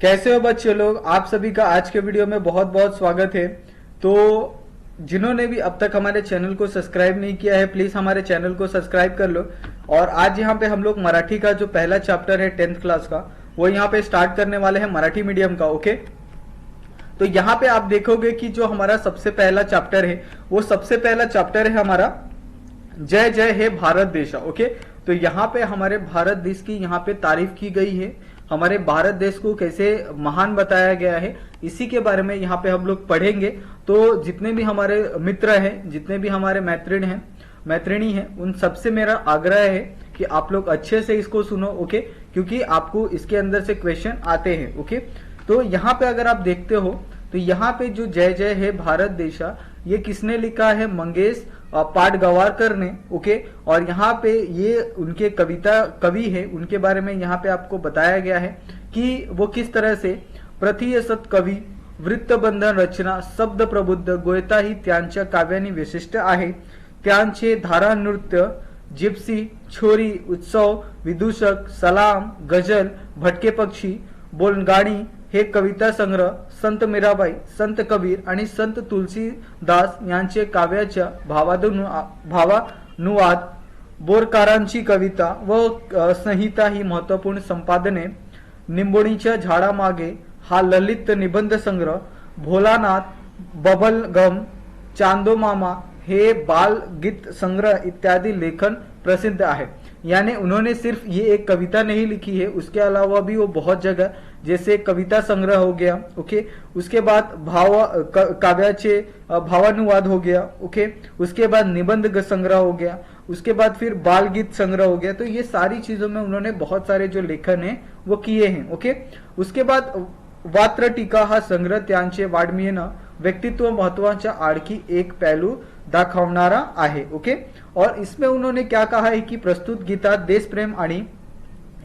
कैसे हो बच्चे लोग। आप सभी का आज के वीडियो में बहुत बहुत स्वागत है। तो जिन्होंने भी अब तक हमारे चैनल को सब्सक्राइब नहीं किया है, प्लीज हमारे चैनल को सब्सक्राइब कर लो। और आज यहाँ पे हम लोग मराठी का जो पहला चैप्टर है 10th क्लास का, वो यहाँ पे स्टार्ट करने वाले हैं मराठी मीडियम का। ओके, तो यहाँ पे आप देखोगे कि जो हमारा सबसे पहला चैप्टर है, वो सबसे पहला चैप्टर है हमारा जय जय हे भारत देशा। ओके, तो यहाँ पे हमारे भारत देश की यहाँ पे तारीफ की गई है, हमारे भारत देश को कैसे महान बताया गया है, इसी के बारे में यहाँ पे हम लोग पढ़ेंगे। तो जितने भी हमारे मित्र हैं, जितने भी हमारे मैत्रिणी हैं, उन सबसे मेरा आग्रह है कि आप लोग अच्छे से इसको सुनो। ओके, क्योंकि आपको इसके अंदर से क्वेश्चन आते हैं। ओके, तो यहाँ पे अगर आप देखते हो तो यहाँ पे जो जय जय है भारत देशा, ये किसने लिखा है? मंगेश पाटगवारकर ने। ओके, और यहाँ पे ये उनके कवि है, उनके बारे में यहाँ पे आपको बताया गया है कि वो किस तरह से प्रथियसत कवी, वृत्तबंधन रचना, शब्द प्रबुद्ध गोयता ही त्यांच्या काव्यानी विशिष्ट आहे। त्यांचे धारा नृत्य, जिप्सी, छोरी, उत्सव, विदूषक, सलाम, गजल, भटके पक्षी, बोलगाणी हे कविता संग्रह, संत मीराबाई, संत कबीर आणि संत तुलसीदास यांचे काव्याच्या भावानुवाद, बोरकरांची कविता व संहिता ही महत्वपूर्ण संपादने, निंबोणीच्या झाडामागे हा ललित निबंध संग्रह, भोलानाथ, बबलगम, चांदोमामा हे बाल गीत संग्रह इत्यादि लेखन प्रसिद्ध है। यानी उन्होंने सिर्फ ये एक कविता नहीं लिखी है, उसके अलावा भी वो बहुत जगह, जैसे कविता संग्रह हो गया। ओके, उसके बाद काव्याचे भावानुवाद हो गया। ओके, उसके बाद निबंध संग्रह हो गया, उसके बाद फिर बाल गीत संग्रह हो गया। तो ये सारी चीजों में उन्होंने बहुत सारे जो लेखन है वो किए हैं। ओके, उसके बाद वात्र टीका हा संग्रह त्यांचे वाङ्मयीन व्यक्तित्व महत्वाचा आणखी एक पहलू दाखवणारा आहे। ओके, और इसमें उन्होंने क्या कहा है कि प्रस्तुत गीतात देश प्रेम आणि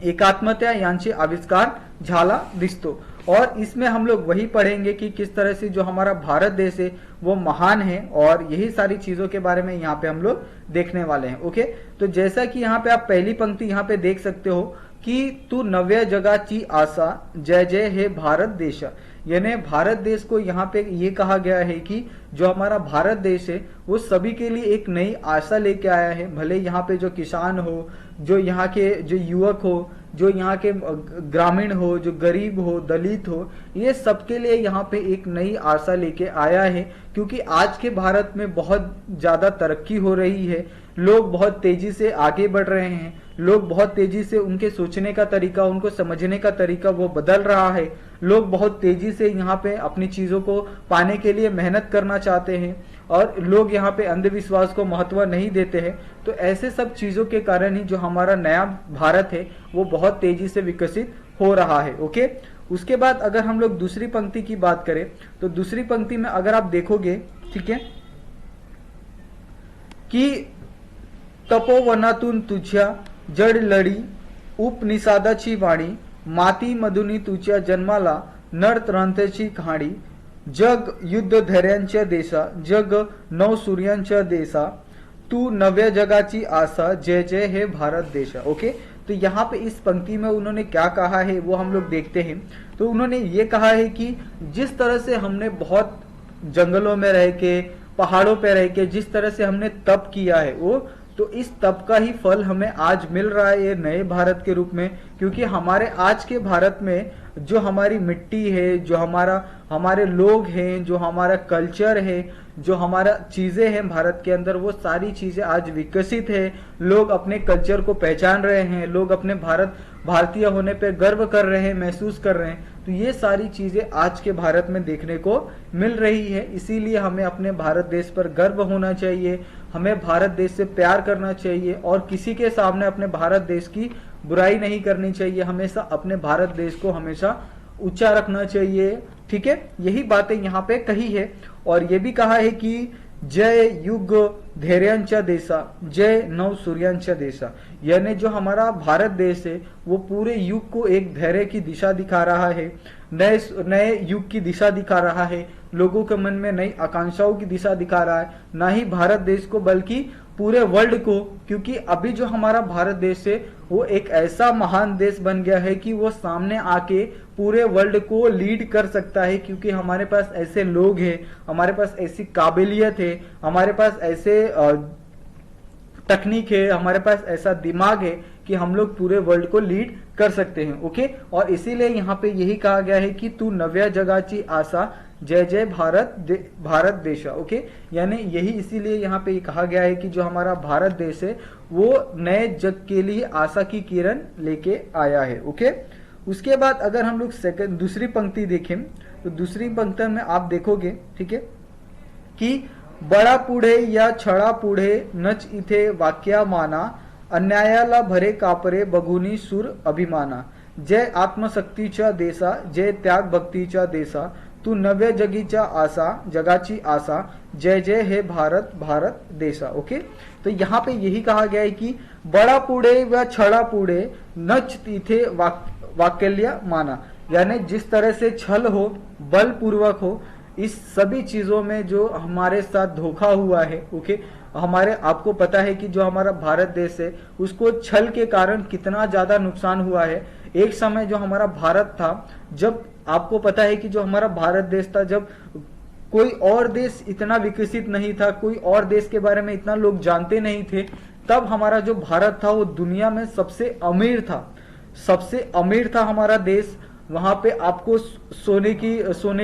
एकात्मता यांचे आविष्कार झाला दिसतो। और इसमें हम लोग वही पढ़ेंगे कि किस तरह से जो हमारा भारत देश है वो महान है, और यही सारी चीजों के बारे में यहाँ पे हम लोग देखने वाले हैं। ओके, तो जैसा कि यहाँ पे आप पहली पंक्ति यहाँ पे देख सकते हो कि तू नव्या जगाची आशा, जय जय हे भारत देश। यानी भारत देश को यहाँ पे ये कहा गया है कि जो हमारा भारत देश है वो सभी के लिए एक नई आशा लेके आया है। भले यहाँ पे जो किसान हो, जो यहाँ के जो युवक हो, जो यहाँ के ग्रामीण हो, जो गरीब हो, दलित हो, ये सबके लिए यहाँ पे एक नई आशा लेके आया है। क्योंकि आज के भारत में बहुत ज्यादा तरक्की हो रही है, लोग बहुत तेजी से आगे बढ़ रहे हैं, लोग बहुत तेजी से उनके सोचने का तरीका, उनको समझने का तरीका वो बदल रहा है। लोग बहुत तेजी से यहाँ पे अपनी चीजों को पाने के लिए मेहनत करना चाहते हैं, और लोग यहाँ पे अंधविश्वास को महत्व नहीं देते हैं। तो ऐसे सब चीजों के कारण ही जो हमारा नया भारत है वो बहुत तेजी से विकसित हो रहा है। ओके, उसके बाद अगर हम लोग दूसरी पंक्ति की बात करें तो दूसरी पंक्ति में अगर आप देखोगे, ठीक है, कि तपोवनातून तुझ्या जड लढी, उपनिषादाची वाणी, माती मधुनी तुझ्या जन्माला, नरत्रंथाची कहाणी, जग युद्ध धैर्यांच्या देशा, जग नव सूर्यांच्या देशा, तू नव्या जगाची आशा, जय जय हे भारत देशा। ओके, तो यहाँ पे इस पंक्ति में उन्होंने क्या कहा है वो हम लोग देखते हैं। तो उन्होंने ये कहा है कि जिस तरह से हमने बहुत जंगलों में रह के, पहाड़ों पे रह के जिस तरह से हमने तप किया है, वो तो इस तप का ही फल हमें आज मिल रहा है ये नए भारत के रूप में। क्योंकि हमारे आज के भारत में जो हमारी मिट्टी है, जो हमारे लोग हैं, जो हमारा कल्चर है, जो हमारा चीजें हैं भारत के अंदर, वो सारी चीजें आज विकसित है। लोग अपने कल्चर को पहचान रहे हैं, लोग अपने भारतीय होने पे गर्व कर रहे हैं, महसूस कर रहे हैं। तो ये सारी चीजें आज के भारत में देखने को मिल रही है। इसीलिए हमें अपने भारत देश पर गर्व होना चाहिए, हमें भारत देश से प्यार करना चाहिए, और किसी के सामने अपने भारत देश की बुराई नहीं करनी चाहिए। हमेशा अपने भारत देश को हमेशा ऊंचा रखना चाहिए। ठीक है, यही बातें यहाँ पे कही है। और ये भी कहा है कि जय युग धैर्यांच्या देशा, जय नव सूर्यांच्या देशा। यानी जो हमारा भारत देश है वो पूरे युग को एक धैर्य की दिशा दिखा रहा है, नए युग की दिशा दिखा रहा है, लोगों के मन में नई आकांक्षाओं की दिशा दिखा रहा है। ना ही भारत देश को बल्कि पूरे वर्ल्ड को, क्योंकि अभी जो हमारा भारत देश है वो एक ऐसा महान देश बन गया है कि वो सामने आके पूरे वर्ल्ड को लीड कर सकता है, क्योंकि हमारे पास ऐसे लोग हैं, हमारे पास ऐसी काबिलियत है, हमारे पास ऐसे तकनीक है, हमारे पास ऐसा दिमाग है कि हम लोग पूरे वर्ल्ड को लीड कर सकते हैं। ओके, और इसीलिए यहाँ पे यही कहा गया है कि तू नव्या जगाची आशा जय जय भारत देश। ओके, यानी यही इसीलिए यहाँ पे कहा गया है कि जो हमारा भारत देश है वो नए जग के लिए आशा की किरण लेके आया है। ओके, उसके बाद अगर हम लोग दूसरी पंक्ति देखें तो दूसरी पंक्ति में आप देखोगे, ठीक है, कि बडा पुढे या छळा पुढे नच इथे वाक्या माना, अन्यायाला भरे कापरे बघुनी सूर अभिमाना, जय आत्मशक्तीच्या देशा, जय त्याग भक्तीच्या देशा, तू नव्या जगाची आशा, जय जय हे भारत देशा। ओके, तो यहाँ पे यही कहा गया है कि बड़ा पुढे व छळा पुढे नच इथे वाक्य माना, यानी जिस तरह से छल हो, बलपूर्वक हो, इस सभी चीजों में जो हमारे साथ धोखा हुआ है, ओके, हमारे आपको पता है कि जो हमारा भारत देश है उसको छल के कारण कितना ज्यादा नुकसान हुआ है। एक समय जो हमारा भारत था, जब आपको पता है कि जो हमारा भारत देश था, जब कोई और देश इतना विकसित नहीं था, कोई और देश के बारे में इतना लोग जानते नहीं थे, तब हमारा जो भारत था वो दुनिया में सबसे अमीर था हमारा देश। वहां पे आपको सोने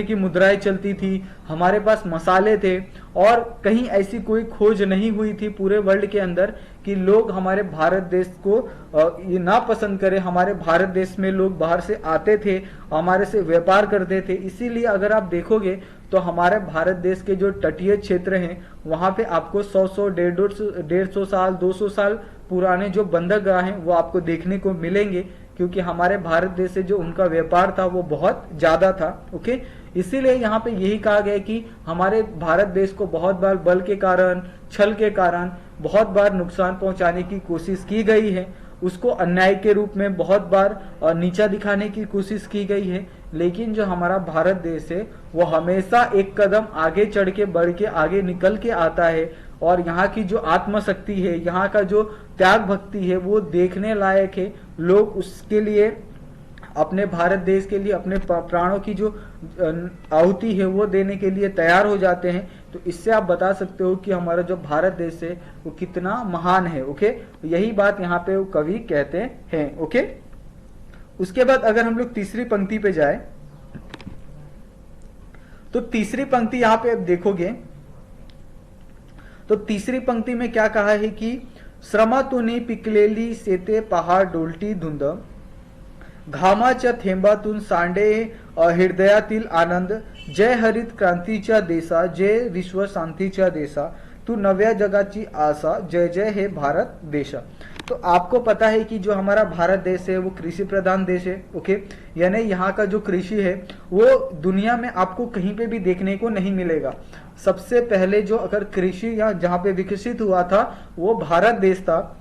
की मुद्राएं चलती थी, हमारे पास मसाले थे, और कहीं ऐसी कोई खोज नहीं हुई थी पूरे वर्ल्ड के अंदर कि लोग हमारे भारत देश को ये ना पसंद करें। हमारे भारत देश में लोग बाहर से आते थे, हमारे से व्यापार करते थे। इसीलिए अगर आप देखोगे तो हमारे भारत देश के जो तटीय क्षेत्र हैं वहां पे आपको 100 150 साल 200 साल पुराने जो बंदरगाह हैं वो आपको देखने को मिलेंगे, क्योंकि हमारे भारत देश से जो उनका व्यापार था वो बहुत ज्यादा था। ओके, इसीलिए यहाँ पे यही कहा गया कि हमारे भारत देश को बहुत बार बल के कारण, छल के कारण बहुत बार नुकसान पहुंचाने की कोशिश की गई है, उसको अन्याय के रूप में बहुत बार नीचा दिखाने की कोशिश की गई है। लेकिन जो हमारा भारत देश है वो हमेशा एक कदम आगे चढ़ के, बढ़ के, आगे निकल के आता है, और यहाँ की जो आत्मशक्ति है, यहाँ का जो त्याग भक्ति है वो देखने लायक है। लोग उसके लिए, अपने भारत देश के लिए अपने प्राणों की जो आहुति है वो देने के लिए तैयार हो जाते हैं। तो इससे आप बता सकते हो कि हमारा जो भारत देश है वो कितना महान है। ओके, यही बात यहाँ पे वो कवि कहते हैं। ओके, उसके बाद अगर हम लोग तीसरी पंक्ति पे जाए तो तीसरी पंक्ति यहाँ पे आप देखोगे तो तीसरी पंक्ति में क्या कहा है कि श्रमातून पिकलेली शेते पहाड डोलती धुंद, घामाच्या थेंबातून सांडे हृदयातील आनंद, जय हरित क्रांतीच्या देशा, जय विश्व शांतीच्या देशा, तू नव्या जगाची आशा, जय जय हे भारत देशा। तो आपको पता है कि जो हमारा भारत देश है वो कृषि प्रधान देश है। ओके, यानी यहाँ का जो कृषि है वो दुनिया में आपको कहीं पे भी देखने को नहीं मिलेगा। सबसे पहले जो अगर कृषि यहाँ जहाँ पे विकसित हुआ था वो भारत देश था।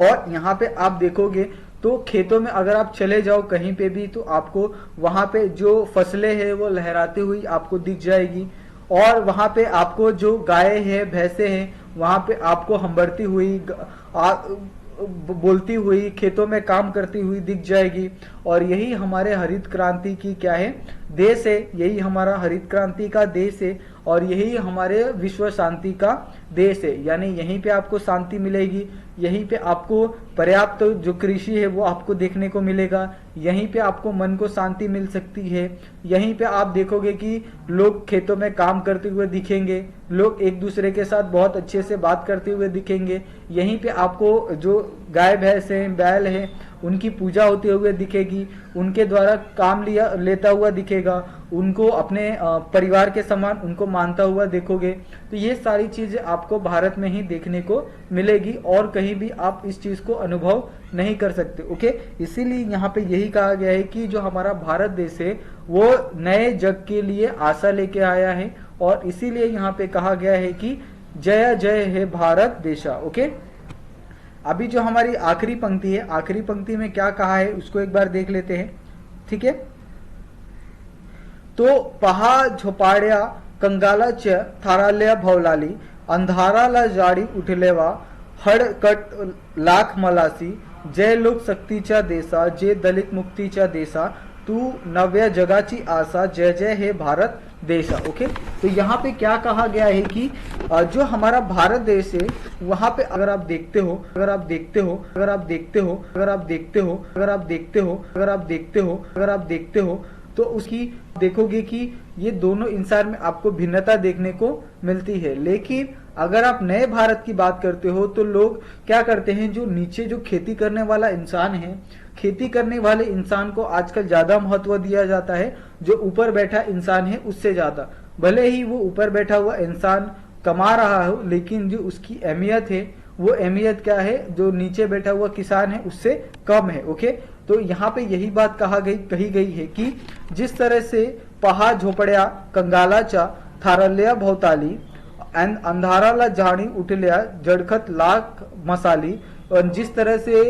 और यहाँ पे आप देखोगे तो खेतों में अगर आप चले जाओ कहीं पे भी तो आपको वहां पे जो फसलें हैं वो लहराती हुई आपको दिख जाएगी, और वहां पे आपको जो गाय है, भैंसे हैं, वहां पे आपको हंबरती हुई, बोलती हुई, खेतों में काम करती हुई दिख जाएगी। और यही हमारे हरित क्रांति की क्या है, देश है, यही हमारा हरित क्रांति का देश है, और यही हमारे विश्व शांति का देश है। यानी यहीं पे आपको शांति मिलेगी, यहीं पे आपको पर्याप्त जो कृषि है वो आपको देखने को मिलेगा, यहीं पे आपको मन को शांति मिल सकती है। यहीं पे आप देखोगे कि लोग खेतों में काम करते हुए दिखेंगे, लोग एक दूसरे के साथ बहुत अच्छे से बात करते हुए दिखेंगे। यहीं पे आपको जो गाय भैंस हैं, बैल हैं, उनकी पूजा होते हुए दिखेगी, उनके द्वारा काम लेता हुआ दिखेगा, उनको अपने परिवार के समान उनको मानता हुआ देखोगे। तो ये सारी चीजें आपको भारत में ही देखने को मिलेगी, और कहीं भी आप इस चीज को अनुभव नहीं कर सकते। ओके, इसीलिए यहाँ पे यही कहा गया है कि जो हमारा भारत देश है वो नए जग के लिए आशा लेके आया है, और इसीलिए यहाँ पे कहा गया है कि जय जय हे भारत देशा। ओके, अभी जो हमारी आखिरी पंक्ति है, आखिरी पंक्ति में क्या कहा है उसको एक बार देख लेते हैं। ठीक है, तो पहा झोपाड्या कंगालाच्या थाराल्या भवलाली, अंधाराला जाळी उठलेवा हडकट लाख मलासी, जय लोकशक्तीच्या देशा, जय दलित मुक्तीच्या देशा, तू नव्या जगाची आशा, जय जय हे भारत देशा। ओके, तो यहाँ पे क्या कहा गया है कि जो हमारा भारत देश है वहां पे अगर आप देखते हो अगर आप देखते हो अगर आप देखते हो अगर आप देखते हो अगर आप देखते हो अगर आप देखते हो अगर आप देखते हो तो उसकी देखोगे कि ये दोनों इंसान में आपको भिन्नता देखने को मिलती है। लेकिन अगर आप नए भारत की बात करते हो तो लोग क्या करते हैं, जो नीचे जो खेती करने वाला इंसान है, खेती करने वाले इंसान को आजकल ज्यादा महत्व दिया जाता है, जो ऊपर बैठा इंसान है उससे ज्यादा। भले ही वो ऊपर बैठा हुआ इंसान कमा रहा हो, लेकिन जो उसकी अहमियत है वो अहमियत क्या है, जो नीचे बैठा हुआ किसान है उससे कम है। ओके, तो यहाँ पे यही बात कही गई है कि जिस तरह से पहा झोपड्या कंगालाच्या थारल्या भोवताली अंधाराला जाणी उठल्या जड़खत लाख मसाली, और जिस तरह से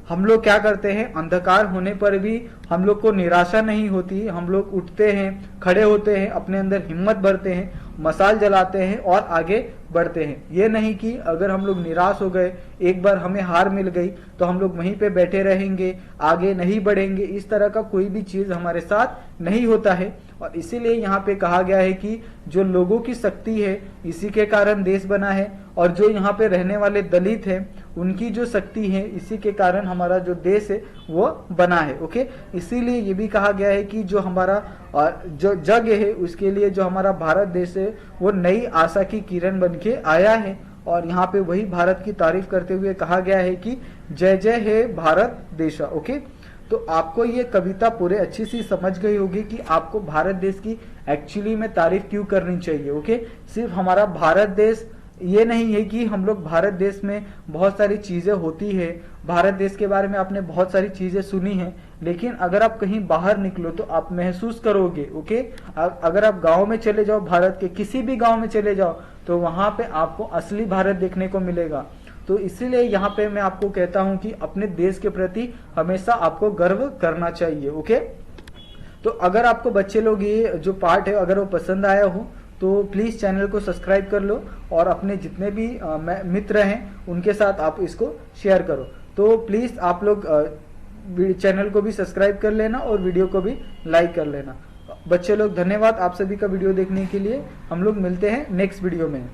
हम लोग क्या करते हैं, अंधकार होने पर भी हम लोग को निराशा नहीं होती, हम लोग उठते हैं, खड़े होते हैं, अपने अंदर हिम्मत भरते हैं, मसाल जलाते हैं और आगे बढ़ते हैं। ये नहीं कि अगर हम लोग निराश हो गए, एक बार हमें हार मिल गई तो हम लोग वहीं पे बैठे रहेंगे, आगे नहीं बढ़ेंगे। इस तरह का कोई भी चीज हमारे साथ नहीं होता है। और इसीलिए यहाँ पे कहा गया है कि जो लोगों की शक्ति है इसी के कारण देश बना है, और जो यहाँ पे रहने वाले दलित हैं उनकी जो शक्ति है इसी के कारण हमारा जो देश है वो बना है। ओके, इसीलिए ये भी कहा गया है कि जो हमारा जो जग है उसके लिए जो हमारा भारत देश है वो नई आशा की किरण बन के आया है। और यहाँ पे वही भारत की तारीफ करते हुए कहा गया है कि जय जय है भारत देशा। ओके, तो आपको ये कविता पूरे अच्छी सी समझ गई होगी कि आपको भारत देश की एक्चुअली में तारीफ क्यों करनी चाहिए। ओके, सिर्फ हमारा भारत देश ये नहीं है कि हम लोग भारत देश में बहुत सारी चीजें होती है, भारत देश के बारे में आपने बहुत सारी चीजें सुनी हैं, लेकिन अगर आप कहीं बाहर निकलो तो आप महसूस करोगे। ओके, अगर आप गांव में चले जाओ, भारत के किसी भी गांव में चले जाओ तो वहां पे आपको असली भारत देखने को मिलेगा। तो इसीलिए यहाँ पे मैं आपको कहता हूँ कि अपने देश के प्रति हमेशा आपको गर्व करना चाहिए। ओके, तो अगर आपको बच्चे लोग ये जो पार्ट है अगर वो पसंद आया हो तो प्लीज चैनल को सब्सक्राइब कर लो और अपने जितने भी मित्र हैं उनके साथ आप इसको शेयर करो। तो प्लीज आप लोग चैनल को भी सब्सक्राइब कर लेना और वीडियो को भी लाइक कर लेना। बच्चे लोग धन्यवाद आप सभी का वीडियो देखने के लिए। हम लोग मिलते हैं नेक्स्ट वीडियो में।